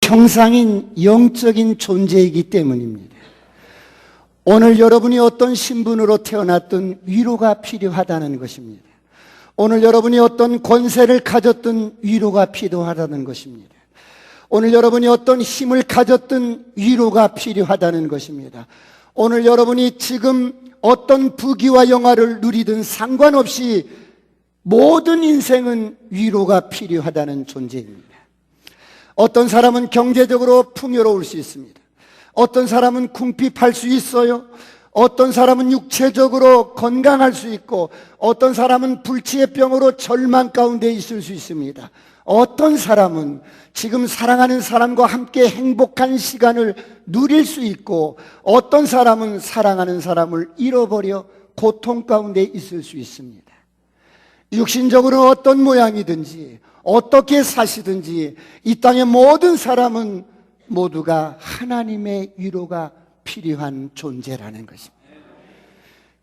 최경상인 영적인 존재이기 때문입니다. 오늘 여러분이 어떤 신분으로 태어났든 위로가 필요하다는 것입니다. 오늘 여러분이 어떤 권세를 가졌든 위로가 필요하다는 것입니다. 오늘 여러분이 어떤 힘을 가졌든 위로가 필요하다는 것입니다. 오늘 여러분이 지금 어떤 부귀와 영화를 누리든 상관없이 모든 인생은 위로가 필요하다는 존재입니다. 어떤 사람은 경제적으로 풍요로울 수 있습니다. 어떤 사람은 궁핍할 수 있어요. 어떤 사람은 육체적으로 건강할 수 있고, 어떤 사람은 불치의 병으로 절망 가운데 있을 수 있습니다. 어떤 사람은 지금 사랑하는 사람과 함께 행복한 시간을 누릴 수 있고, 어떤 사람은 사랑하는 사람을 잃어버려 고통 가운데 있을 수 있습니다. 육신적으로 어떤 모양이든지 어떻게 사시든지 이 땅의 모든 사람은 모두가 하나님의 위로가 필요한 존재라는 것입니다.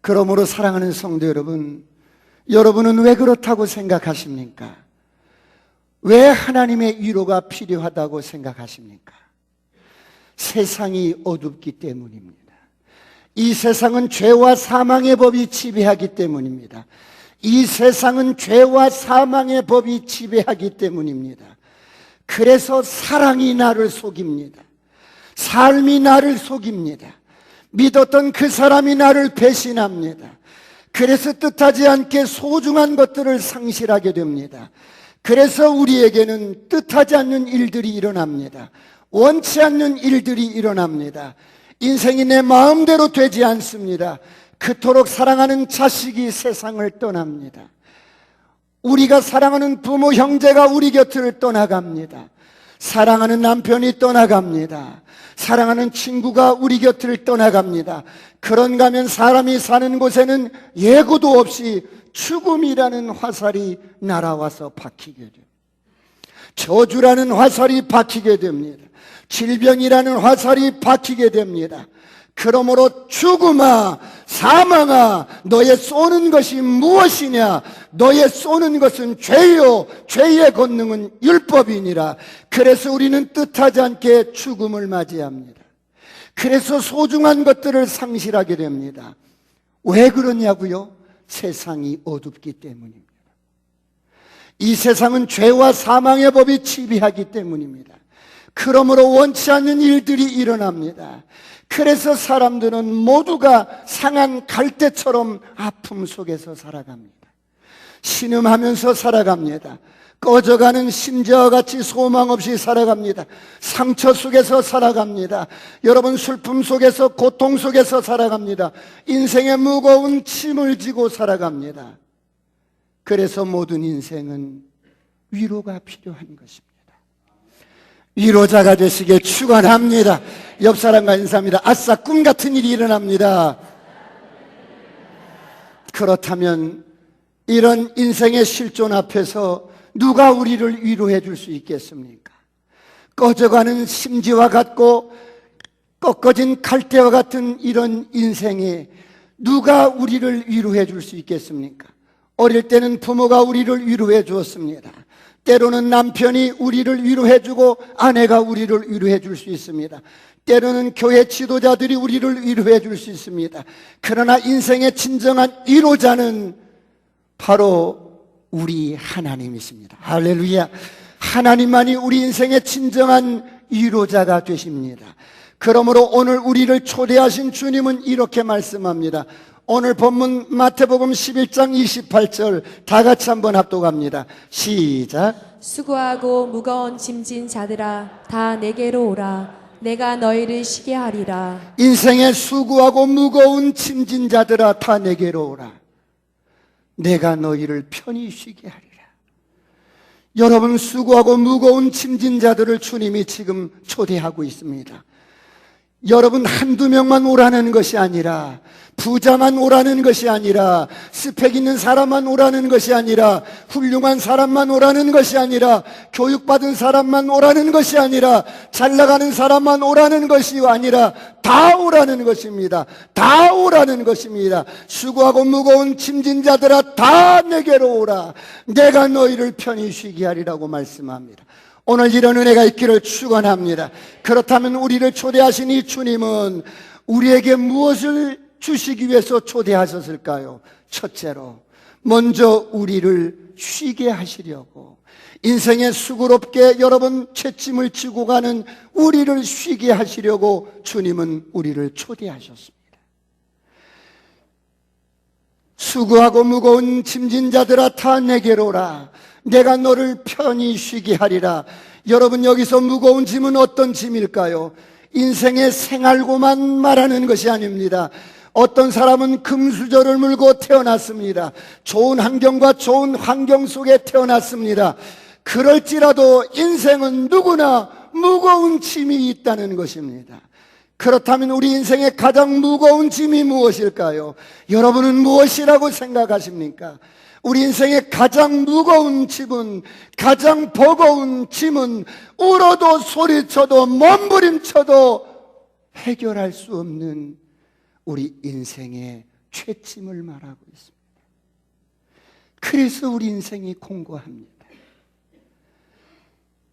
그러므로 사랑하는 성도 여러분, 여러분은 왜 그렇다고 생각하십니까? 왜 하나님의 위로가 필요하다고 생각하십니까? 세상이 어둡기 때문입니다. 이 세상은 죄와 사망의 법이 지배하기 때문입니다. 이 세상은 죄와 사망의 법이 지배하기 때문입니다. 그래서 사랑이 나를 속입니다. 삶이 나를 속입니다. 믿었던 그 사람이 나를 배신합니다. 그래서 뜻하지 않게 소중한 것들을 상실하게 됩니다. 그래서 우리에게는 뜻하지 않는 일들이 일어납니다. 원치 않는 일들이 일어납니다. 인생이 내 마음대로 되지 않습니다. 그토록 사랑하는 자식이 세상을 떠납니다. 우리가 사랑하는 부모, 형제가 우리 곁을 떠나갑니다. 사랑하는 남편이 떠나갑니다. 사랑하는 친구가 우리 곁을 떠나갑니다. 그런가 하면 사람이 사는 곳에는 예고도 없이 죽음이라는 화살이 날아와서 박히게 됩니다. 저주라는 화살이 박히게 됩니다. 질병이라는 화살이 박히게 됩니다. 그러므로 죽음아, 사망아, 너의 쏘는 것이 무엇이냐? 너의 쏘는 것은 죄요, 죄의 권능은 율법이니라. 그래서 우리는 뜻하지 않게 죽음을 맞이합니다. 그래서 소중한 것들을 상실하게 됩니다. 왜 그러냐고요? 세상이 어둡기 때문입니다. 이 세상은 죄와 사망의 법이 지배하기 때문입니다. 그러므로 원치 않는 일들이 일어납니다. 그래서 사람들은 모두가 상한 갈대처럼 아픔 속에서 살아갑니다. 신음하면서 살아갑니다. 꺼져가는 심지어와 같이 소망 없이 살아갑니다. 상처 속에서 살아갑니다. 여러분, 슬픔 속에서, 고통 속에서 살아갑니다. 인생의 무거운 짐을 지고 살아갑니다. 그래서 모든 인생은 위로가 필요한 것입니다. 위로자가 되시길 축원합니다. 옆 사람과 인사합니다. 아싸, 꿈 같은 일이 일어납니다. 그렇다면 이런 인생의 실존 앞에서 누가 우리를 위로해 줄 수 있겠습니까? 꺼져가는 심지와 같고 꺾어진 갈대와 같은 이런 인생에 누가 우리를 위로해 줄 수 있겠습니까? 어릴 때는 부모가 우리를 위로해 주었습니다. 때로는 남편이 우리를 위로해 주고 아내가 우리를 위로해 줄 수 있습니다. 때로는 교회 지도자들이 우리를 위로해 줄 수 있습니다. 그러나 인생의 진정한 위로자는 바로 우리 하나님이십니다. 할렐루야. 하나님만이 우리 인생의 진정한 위로자가 되십니다. 그러므로 오늘 우리를 초대하신 주님은 이렇게 말씀합니다. 오늘 본문 마태복음 11장 28절 다 같이 한번 합독합니다. 시작. 수고하고 무거운 짐진 자들아, 다 내게로 오라. 내가 너희를 쉬게 하리라. 인생에 수고하고 무거운 짐진 자들아, 다 내게로 오라. 내가 너희를 편히 쉬게 하리라. 여러분, 수고하고 무거운 짐진 자들을 주님이 지금 초대하고 있습니다. 여러분, 한두 명만 오라는 것이 아니라, 부자만 오라는 것이 아니라, 스펙 있는 사람만 오라는 것이 아니라, 훌륭한 사람만 오라는 것이 아니라, 교육받은 사람만 오라는 것이 아니라, 잘나가는 사람만 오라는 것이 아니라 다 오라는 것입니다. 다 오라는 것입니다. 수고하고 무거운 짐진 자들아, 다 내게로 오라. 내가 너희를 편히 쉬게 하리라고 말씀합니다. 오늘 이런 은혜가 있기를 축원합니다. 그렇다면 우리를 초대하신 이 주님은 우리에게 무엇을 주시기 위해서 초대하셨을까요? 첫째로 먼저 우리를 쉬게 하시려고, 인생에 수고롭게 여러 번 채짐을 지고 가는 우리를 쉬게 하시려고 주님은 우리를 초대하셨습니다. 수고하고 무거운 짐진 자들아 다 내게로 오라. 내가 너를 편히 쉬게 하리라. 여러분, 여기서 무거운 짐은 어떤 짐일까요? 인생의 생활고만 말하는 것이 아닙니다. 어떤 사람은 금수저를 물고 태어났습니다. 좋은 환경과 좋은 환경 속에 태어났습니다. 그럴지라도 인생은 누구나 무거운 짐이 있다는 것입니다. 그렇다면 우리 인생의 가장 무거운 짐이 무엇일까요? 여러분은 무엇이라고 생각하십니까? 우리 인생의 가장 무거운 짐은, 가장 버거운 짐은 울어도 소리쳐도 몸부림쳐도 해결할 수 없는 우리 인생의 죄짐을 말하고 있습니다. 그래서 우리 인생이 공고합니다.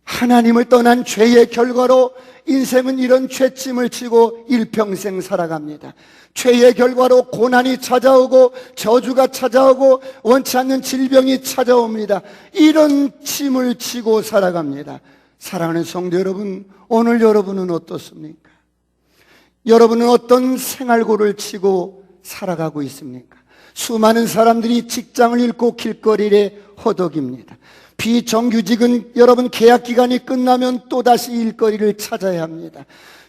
하나님을 떠난 죄의 결과로 인생은 이런 죄짐을 지고 일평생 살아갑니다. 죄의 결과로 고난이 찾아오고 저주가 찾아오고 원치 않는 질병이 찾아옵니다. 이런 짐을 지고 살아갑니다. 사랑하는 성도 여러분, 오늘 여러분은 어떻습니까? 여러분은 어떤 생활고를 치고 살아가고 있습니까? 수많은 사람들이 직장을 잃고 길거리에 허덕입니다. 비정규직은 여러분 계약 기간이 끝나면 또다시 일거리를 찾아야 합니다.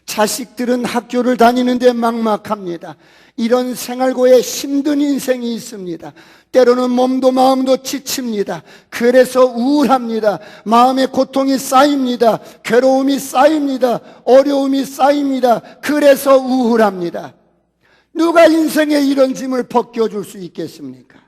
자식들은 학교를 다니는데 막막합니다. 이런 생활고에 힘든 인생이 있습니다. 때로는 몸도 마음도 지칩니다. 그래서 우울합니다. 마음의 고통이 쌓입니다. 괴로움이 쌓입니다. 어려움이 쌓입니다. 그래서 우울합니다. 누가 인생에 이런 짐을 벗겨줄 수 있겠습니까?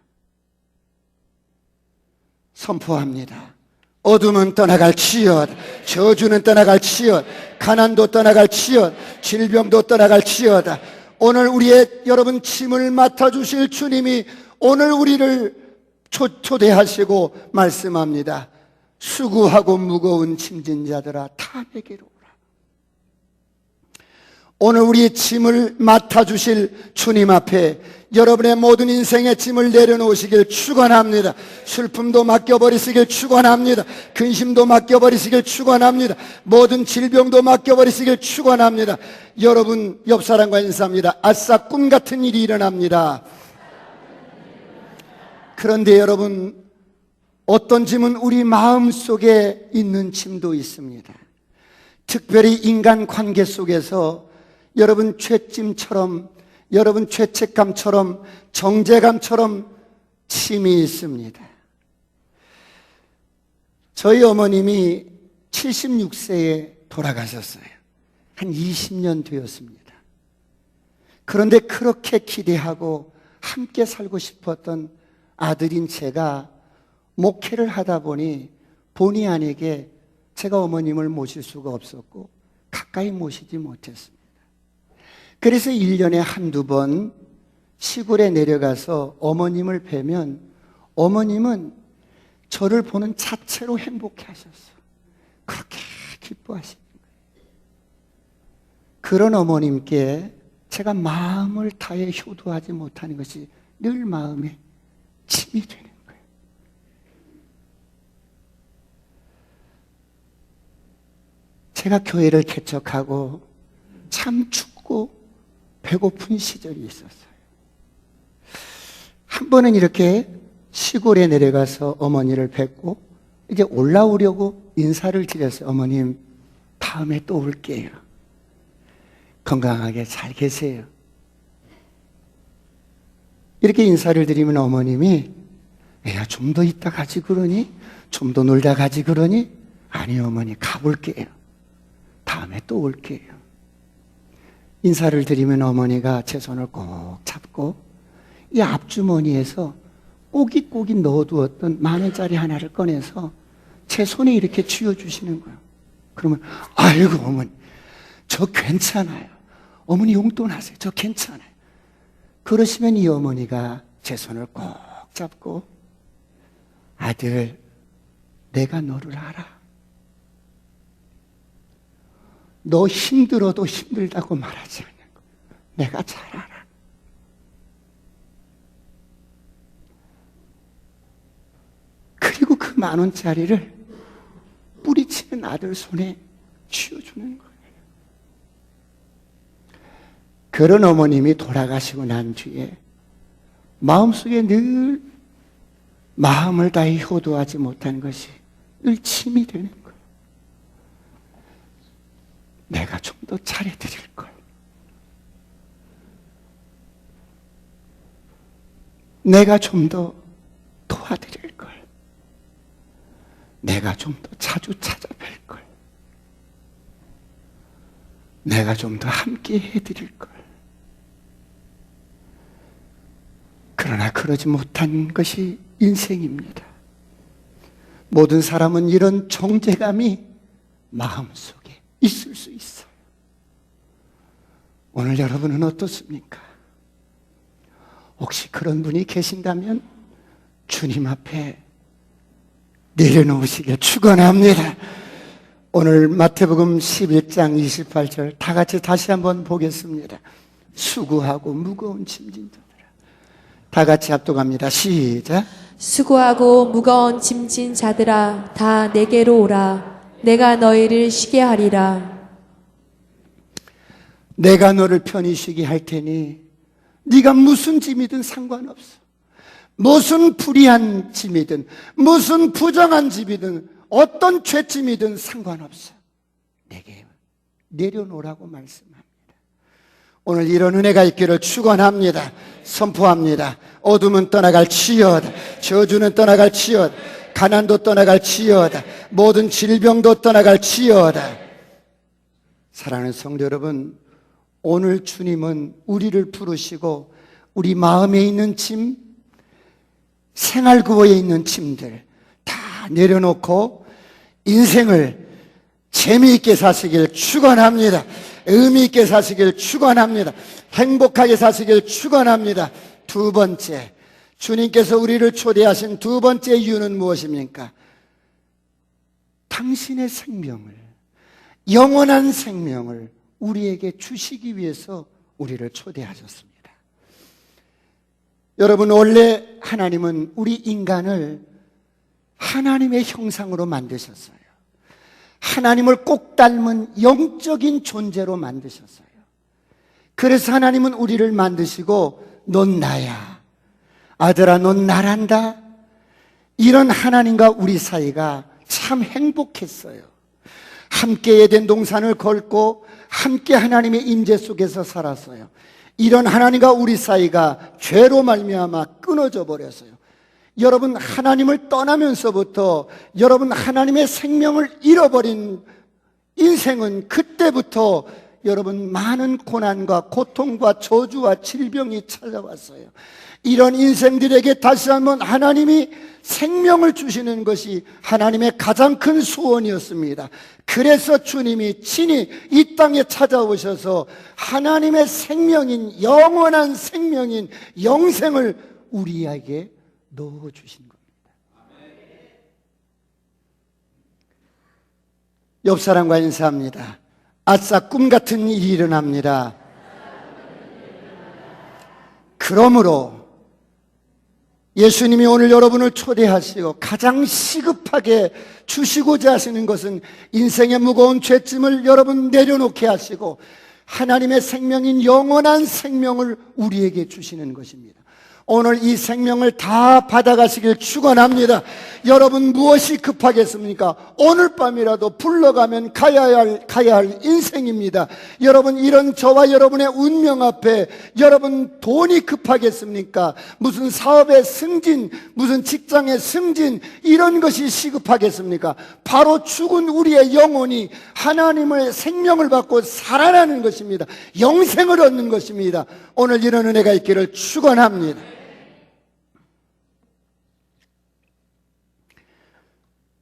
선포합니다. 어둠은 떠나갈지어다. 저주는 떠나갈지어다. 가난도 떠나갈지어다. 질병도 떠나갈지어다. 오늘 우리의 여러분 짐을 맡아주실 주님이 오늘 우리를 초대하시고 말씀합니다. 수고하고 무거운 짐진 자들아 다 내게로 오라. 오늘 우리의 짐을 맡아주실 주님 앞에 여러분의 모든 인생의 짐을 내려놓으시길 축원합니다. 슬픔도 맡겨버리시길 축원합니다. 근심도 맡겨버리시길 축원합니다. 모든 질병도 맡겨버리시길 축원합니다. 여러분 옆 사람과 인사합니다. 아싸, 꿈 같은 일이 일어납니다. 그런데 여러분, 어떤 짐은 우리 마음속에 있는 짐도 있습니다. 특별히 인간관계 속에서 여러분 죄짐처럼, 여러분 죄책감처럼, 정죄감처럼 짐이 있습니다. 저희 어머님이 76세에 돌아가셨어요. 한 20년 되었습니다. 그런데 그렇게 기대하고 함께 살고 싶었던 아들인 제가 목회를 하다 보니 본의 아니게 제가 어머님을 모실 수가 없었고 가까이 모시지 못했습니다. 그래서 1년에 한두 번 시골에 내려가서 어머님을 뵈면 어머님은 저를 보는 자체로 행복해 하셨어요. 그렇게 기뻐하시는 거예요. 그런 어머님께 제가 마음을 다해 효도하지 못하는 것이 늘 마음에 짐이 되는 거예요. 제가 교회를 개척하고 참 춥고 배고픈 시절이 있었어요. 한 번은 이렇게 시골에 내려가서 어머니를 뵙고 이제 올라오려고 인사를 드렸어요. 어머님, 다음에 또 올게요. 건강하게 잘 계세요. 이렇게 인사를 드리면 어머님이 야, 좀 더 있다 가지 그러니? 좀 더 놀다 가지 그러니? 아니요, 어머니, 가볼게요. 다음에 또 올게요. 인사를 드리면 어머니가 제 손을 꼭 잡고 이 앞주머니에서 꼬깃꼬깃 넣어두었던 10,000원짜리 하나를 꺼내서 제 손에 이렇게 쥐어주시는 거예요. 그러면 아이고 어머니, 저 괜찮아요. 어머니 용돈 하세요. 저 괜찮아요. 그러시면 이 어머니가 제 손을 꼭 잡고 아들, 내가 너를 알아. 너 힘들어도 힘들다고 말하지 않는 거예요. 내가 잘 알아. 그리고 그 10,000원짜리를 뿌리치는 아들 손에 쥐어주는 거예요. 그런 어머님이 돌아가시고 난 뒤에 마음속에 늘 마음을 다해 효도하지 못한 것이 늘 짐이 되는 거예요. 내가 좀 더 잘해드릴 걸. 내가 좀 더 도와드릴 걸. 내가 좀 더 자주 찾아뵐 걸. 내가 좀 더 함께 해드릴 걸. 그러나 그러지 못한 것이 인생입니다. 모든 사람은 이런 정죄감이 마음속에 있을 수 있어요. 오늘 여러분은 어떻습니까? 혹시 그런 분이 계신다면 주님 앞에 내려놓으시길 축원합니다. 오늘 마태복음 11장 28절 다 같이 다시 한번 보겠습니다. 수고하고 무거운 짐진 자들아. 다 같이 합독합니다. 시작. 수고하고 무거운 짐진 자들아 다 내게로 오라. 내가 너희를 쉬게 하리라. 내가 너를 편히 쉬게 할 테니 네가 무슨 짐이든 상관없어. 무슨 불의한 짐이든 무슨 부정한 짐이든 어떤 죄짐이든 상관없어. 내게 내려놓으라고 말씀합니다. 오늘 이런 은혜가 있기를 축원합니다. 선포합니다. 어둠은 떠나갈지어다. 저주는 떠나갈지어다. 가난도 떠나갈지어다. 모든 질병도 떠나갈지어다. 사랑하는 성도 여러분, 오늘 주님은 우리를 부르시고 우리 마음에 있는 짐, 생활구호에 있는 짐들 다 내려놓고 인생을 재미있게 사시길 축원합니다. 의미 있게 사시길 축원합니다. 행복하게 사시길 축원합니다. 두 번째, 주님께서 우리를 초대하신 두 번째 이유는 무엇입니까? 당신의 생명을, 영원한 생명을 우리에게 주시기 위해서 우리를 초대하셨습니다. 여러분, 원래 하나님은 우리 인간을 하나님의 형상으로 만드셨어요. 하나님을 꼭 닮은 영적인 존재로 만드셨어요. 그래서 하나님은 우리를 만드시고 넌 나야, 아들아 넌 나란다. 이런 하나님과 우리 사이가 참 행복했어요. 함께 에덴 동산을 걸고 함께 하나님의 임재 속에서 살았어요. 이런 하나님과 우리 사이가 죄로 말미암아 끊어져 버렸어요. 여러분, 하나님을 떠나면서부터 여러분 하나님의 생명을 잃어버린 인생은 그때부터 여러분 많은 고난과 고통과 저주와 질병이 찾아왔어요. 이런 인생들에게 다시 한번 하나님이 생명을 주시는 것이 하나님의 가장 큰 소원이었습니다. 그래서 주님이 친히 이 땅에 찾아오셔서 하나님의 생명인, 영원한 생명인 영생을 우리에게 넣어주신 겁니다. 옆 사람과 인사합니다. 아싸, 꿈 같은 일이 일어납니다. 그러므로 예수님이 오늘 여러분을 초대하시고 가장 시급하게 주시고자 하시는 것은 인생의 무거운 죄짐을 여러분 내려놓게 하시고 하나님의 생명인 영원한 생명을 우리에게 주시는 것입니다. 오늘 이 생명을 다 받아가시길 축원합니다. 여러분, 무엇이 급하겠습니까? 오늘 밤이라도 불러가면 가야 할 인생입니다. 여러분, 이런 저와 여러분의 운명 앞에 여러분 돈이 급하겠습니까? 무슨 사업의 승진, 무슨 직장의 승진, 이런 것이 시급하겠습니까? 바로 죽은 우리의 영혼이 하나님의 생명을 받고 살아나는 것입니다. 영생을 얻는 것입니다. 오늘 이런 은혜가 있기를 축원합니다.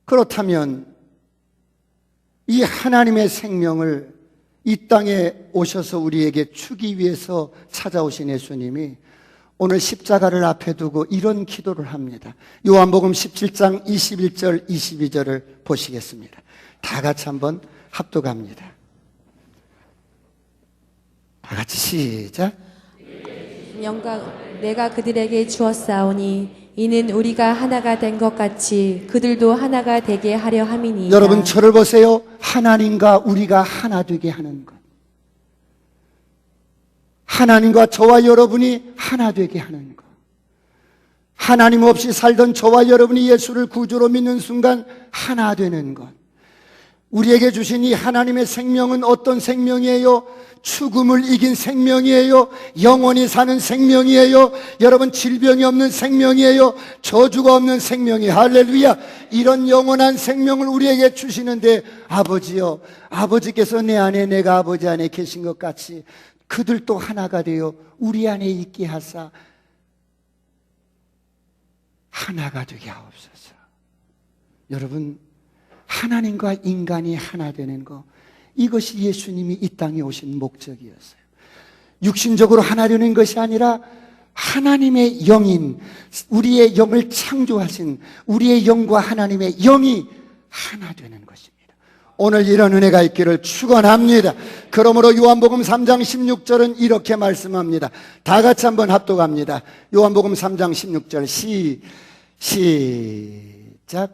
그렇다면 이 하나님의 생명을 이 땅에 오셔서 우리에게 주기 위해서 찾아오신 예수님이 오늘 십자가를 앞에 두고 이런 기도를 합니다. 요한복음 17장 21절 22절을 보시겠습니다. 다 같이 한번 합독합니다. 다 같이 시작. 영광 내가 그들에게 주었사오니 이는 우리가 하나가 된 것 같이 그들도 하나가 되게 하려 함이니이다. 여러분 저를 보세요. 하나님과 우리가 하나 되게 하는 것. 하나님과 저와 여러분이 하나 되게 하는 것. 하나님 없이 살던 저와 여러분이 예수를 구주로 믿는 순간 하나 되는 것. 우리에게 주신 이 하나님의 생명은 어떤 생명이에요? 죽음을 이긴 생명이에요. 영원히 사는 생명이에요. 여러분 질병이 없는 생명이에요. 저주가 없는 생명이에요. 할렐루야. 이런 영원한 생명을 우리에게 주시는데 아버지요, 아버지께서 내 안에 내가 아버지 안에 계신 것 같이 그들도 하나가 되어 우리 안에 있게 하사 하나가 되게 하옵소서. 여러분 하나님과 인간이 하나 되는 것, 이것이 예수님이 이 땅에 오신 목적이었어요. 육신적으로 하나 되는 것이 아니라 하나님의 영인, 우리의 영을 창조하신 우리의 영과 하나님의 영이 하나 되는 것입니다. 오늘 이런 은혜가 있기를 축원합니다. 그러므로 요한복음 3장 16절은 이렇게 말씀합니다. 다 같이 한번 합독합니다. 요한복음 3장 16절 시작.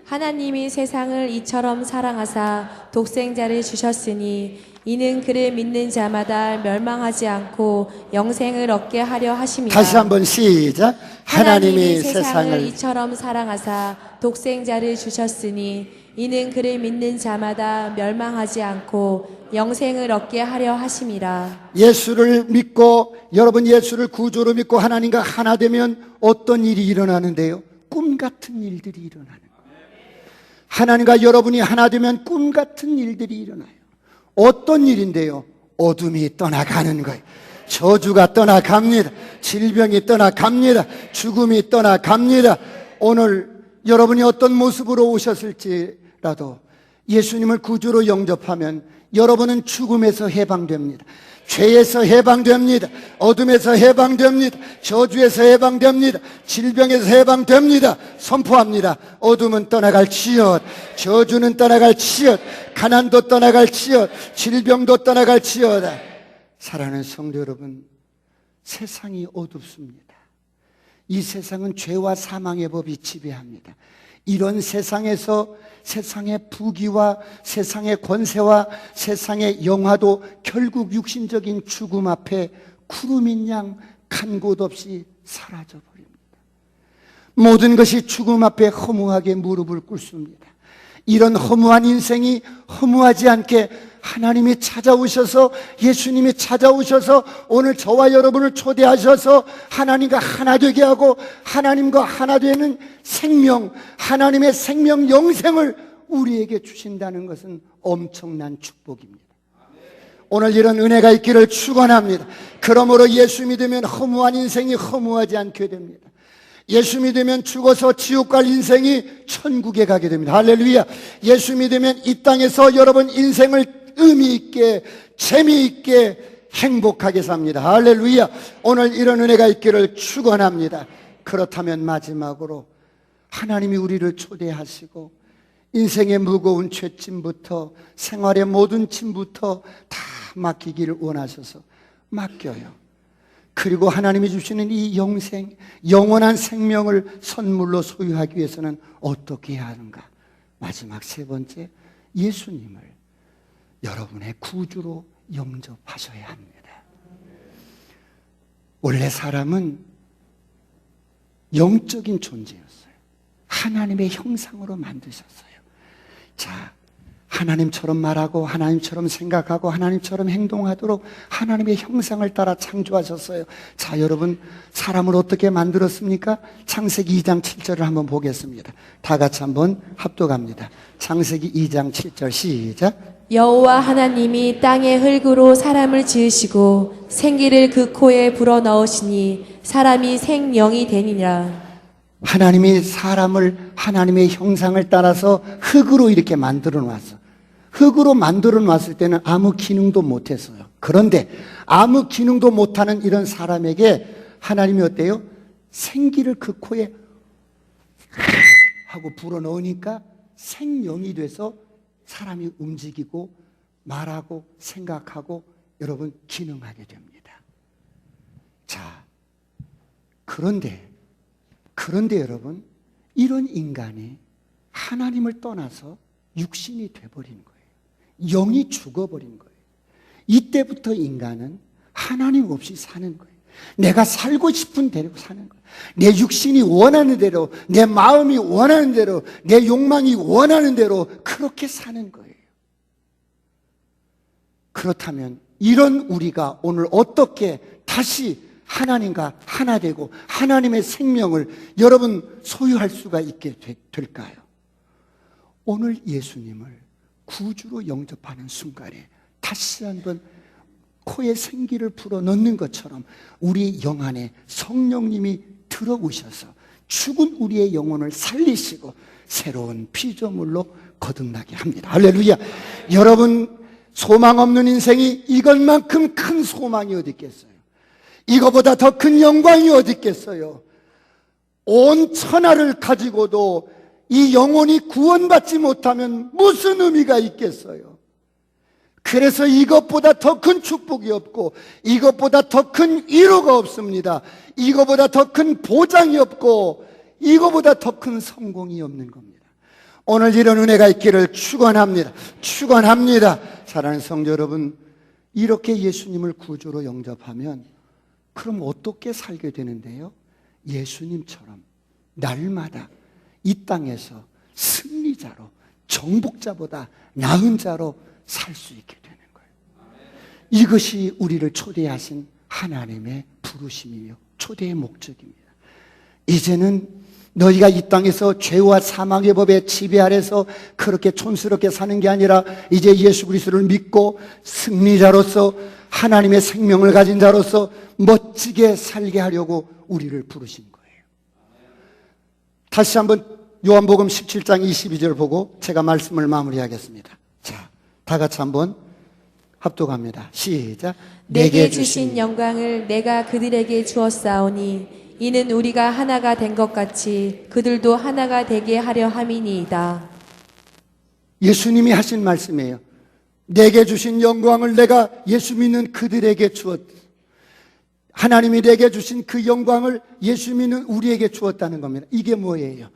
하나님이 세상을 이처럼 사랑하사 독생자를 주셨으니 이는 그를 믿는 자마다 멸망하지 않고 영생을 얻게 하려 하심이라. 다시 한번 시작. 하나님이 세상을 이처럼 사랑하사 독생자를 주셨으니 이는 그를 믿는 자마다 멸망하지 않고 영생을 얻게 하려 하심이라. 예수를 믿고 여러분 예수를 구주로 믿고 하나님과 하나 되면 어떤 일이 일어나는데요? 꿈 같은 일들이 일어나는 거예요. 하나님과 여러분이 하나 되면 꿈 같은 일들이 일어나요. 어떤 일인데요? 어둠이 떠나가는 거예요. 저주가 떠나갑니다. 질병이 떠나갑니다. 죽음이 떠나갑니다. 오늘 여러분이 어떤 모습으로 오셨을지라도 예수님을 구주로 영접하면 여러분은 죽음에서 해방됩니다. 죄에서 해방됩니다. 어둠에서 해방됩니다. 저주에서 해방됩니다. 질병에서 해방됩니다. 선포합니다. 어둠은 떠나갈지어다. 저주는 떠나갈지어다. 가난도 떠나갈지어다. 질병도 떠나갈지어다. 사랑하는 성도 여러분, 세상이 어둡습니다. 이 세상은 죄와 사망의 법이 지배합니다. 이런 세상에서 세상의 부귀와 세상의 권세와 세상의 영화도 결국 육신적인 죽음 앞에 구름인 양 간 곳 없이 사라져 버립니다. 모든 것이 죽음 앞에 허무하게 무릎을 꿇습니다. 이런 허무한 인생이 허무하지 않게 하나님이 찾아오셔서, 예수님이 찾아오셔서 오늘 저와 여러분을 초대하셔서 하나님과 하나 되게 하고 하나님과 하나 되는 생명, 하나님의 생명 영생을 우리에게 주신다는 것은 엄청난 축복입니다. 오늘 이런 은혜가 있기를 축원합니다. 그러므로 예수 믿으면 허무한 인생이 허무하지 않게 됩니다. 예수 믿으면 죽어서 지옥 갈 인생이 천국에 가게 됩니다. 할렐루야. 예수 믿으면 이 땅에서 여러분 인생을 의미 있게, 재미있게, 행복하게 삽니다. 할렐루야. 오늘 이런 은혜가 있기를 축원합니다. 그렇다면 마지막으로 하나님이 우리를 초대하시고 인생의 무거운 죄짐부터 생활의 모든 짐부터 다 맡기기를 원하셔서 맡겨요. 그리고 하나님이 주시는 이 영생, 영원한 생명을 선물로 소유하기 위해서는 어떻게 해야 하는가? 마지막 세 번째, 예수님을 여러분의 구주로 영접하셔야 합니다. 원래 사람은 영적인 존재였어요. 하나님의 형상으로 만드셨어요. 자, 하나님처럼 말하고 하나님처럼 생각하고 하나님처럼 행동하도록 하나님의 형상을 따라 창조하셨어요. 자, 여러분 사람을 어떻게 만들었습니까? 창세기 2장 7절을 한번 보겠습니다. 다 같이 한번 합독합니다. 창세기 2장 7절 시작. 여호와 하나님이 땅의 흙으로 사람을 지으시고 생기를 그 코에 불어넣으시니 사람이 생명이 되니라. 하나님이 사람을 하나님의 형상을 따라서 흙으로 이렇게 만들어 놨어. 흙으로 만들어 놨을 때는 아무 기능도 못했어요. 그런데 아무 기능도 못하는 이런 사람에게 하나님이 어때요? 생기를 그 코에 하고 불어넣으니까 생명이 돼서 사람이 움직이고 말하고 생각하고 여러분 기능하게 됩니다. 자, 그런데 여러분, 이런 인간이 하나님을 떠나서 육신이 돼버린 거예요. 영이 죽어버린 거예요. 이때부터 인간은 하나님 없이 사는 거예요. 내가 살고 싶은 대로 사는 거예요. 내 육신이 원하는 대로, 내 마음이 원하는 대로, 내 욕망이 원하는 대로 그렇게 사는 거예요. 그렇다면 이런 우리가 오늘 어떻게 다시 하나님과 하나 되고 하나님의 생명을 여러분 소유할 수가 있게 될까요? 오늘 예수님을 구주로 영접하는 순간에 다시 한번 코에 생기를 불어넣는 것처럼 우리 영 안에 성령님이 들어오셔서 죽은 우리의 영혼을 살리시고 새로운 피조물로 거듭나게 합니다. 할렐루야. 여러분, 소망 없는 인생이 이것만큼 큰 소망이 어디 있겠어요? 이거보다 더 큰 영광이 어디 있겠어요? 온 천하를 가지고도 이 영혼이 구원받지 못하면 무슨 의미가 있겠어요? 그래서 이것보다 더 큰 축복이 없고 이것보다 더 큰 위로가 없습니다. 이것보다 더 큰 보장이 없고 이것보다 더 큰 성공이 없는 겁니다. 오늘 이런 은혜가 있기를 축원합니다. 축원합니다. 사랑하는 성도 여러분, 이렇게 예수님을 구주로 영접하면 그럼 어떻게 살게 되는데요? 예수님처럼 날마다 이 땅에서 승리자로, 정복자보다 나은 자로 살 수 있게 되는 거예요. 이것이 우리를 초대하신 하나님의 부르심이며 초대의 목적입니다. 이제는 너희가 이 땅에서 죄와 사망의 법의 지배 아래서 그렇게 촌스럽게 사는 게 아니라 이제 예수 그리스도를 믿고 승리자로서 하나님의 생명을 가진 자로서 멋지게 살게 하려고 우리를 부르신 거예요. 다시 한번 요한복음 17장 22절 보고 제가 말씀을 마무리하겠습니다. 자, 다 같이 한번 합독합니다. 시작. 내게 주신 영광을 내가 그들에게 주었사오니 이는 우리가 하나가 된 것 같이 그들도 하나가 되게 하려 함이니이다. 예수님이 하신 말씀이에요. 내게 주신 영광을 내가 예수 믿는 그들에게 주었다. 하나님이 내게 주신 그 영광을 예수 믿는 우리에게 주었다는 겁니다. 이게 뭐예요?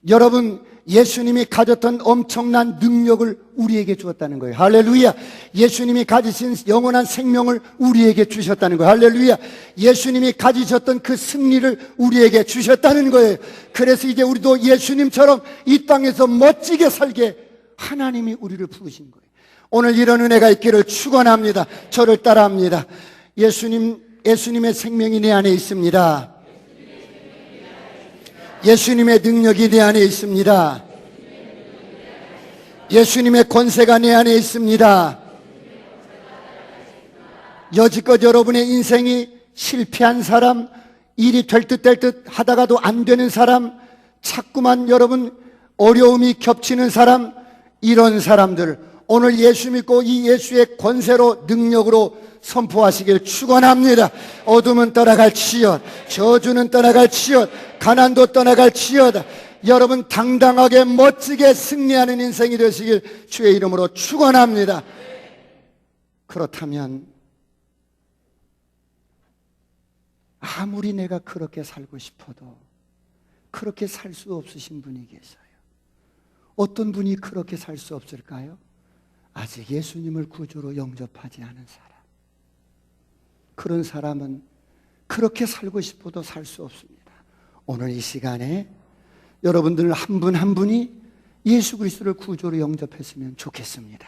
여러분, 예수님이 가졌던 엄청난 능력을 우리에게 주었다는 거예요. 할렐루야. 예수님이 가지신 영원한 생명을 우리에게 주셨다는 거예요. 할렐루야. 예수님이 가지셨던 그 승리를 우리에게 주셨다는 거예요. 그래서 이제 우리도 예수님처럼 이 땅에서 멋지게 살게 하나님이 우리를 부르신 거예요. 오늘 이런 은혜가 있기를 축원합니다. 저를 따라합니다. 예수님의 생명이 내 안에 있습니다. 예수님의 능력이 내 안에 있습니다. 예수님의 권세가 내 안에 있습니다. 여지껏 여러분의 인생이 실패한 사람, 일이 될 듯 될 듯 하다가도 안 되는 사람, 자꾸만 여러분 어려움이 겹치는 사람, 이런 사람들 오늘 예수 믿고 이 예수의 권세로 능력으로 선포하시길 축원합니다. 어둠은 떠나갈지어다. 저주는 떠나갈지어다. 가난도 떠나갈지어다. 여러분 당당하게 멋지게 승리하는 인생이 되시길 주의 이름으로 축원합니다. 그렇다면 아무리 내가 그렇게 살고 싶어도 그렇게 살 수 없으신 분이 계세요. 어떤 분이 그렇게 살 수 없을까요? 아직 예수님을 구주로 영접하지 않은 사람. 그런 사람은 그렇게 살고 싶어도 살 수 없습니다. 오늘 이 시간에 여러분들 한 분 한 분이 예수 그리스도를 구주로 영접했으면 좋겠습니다.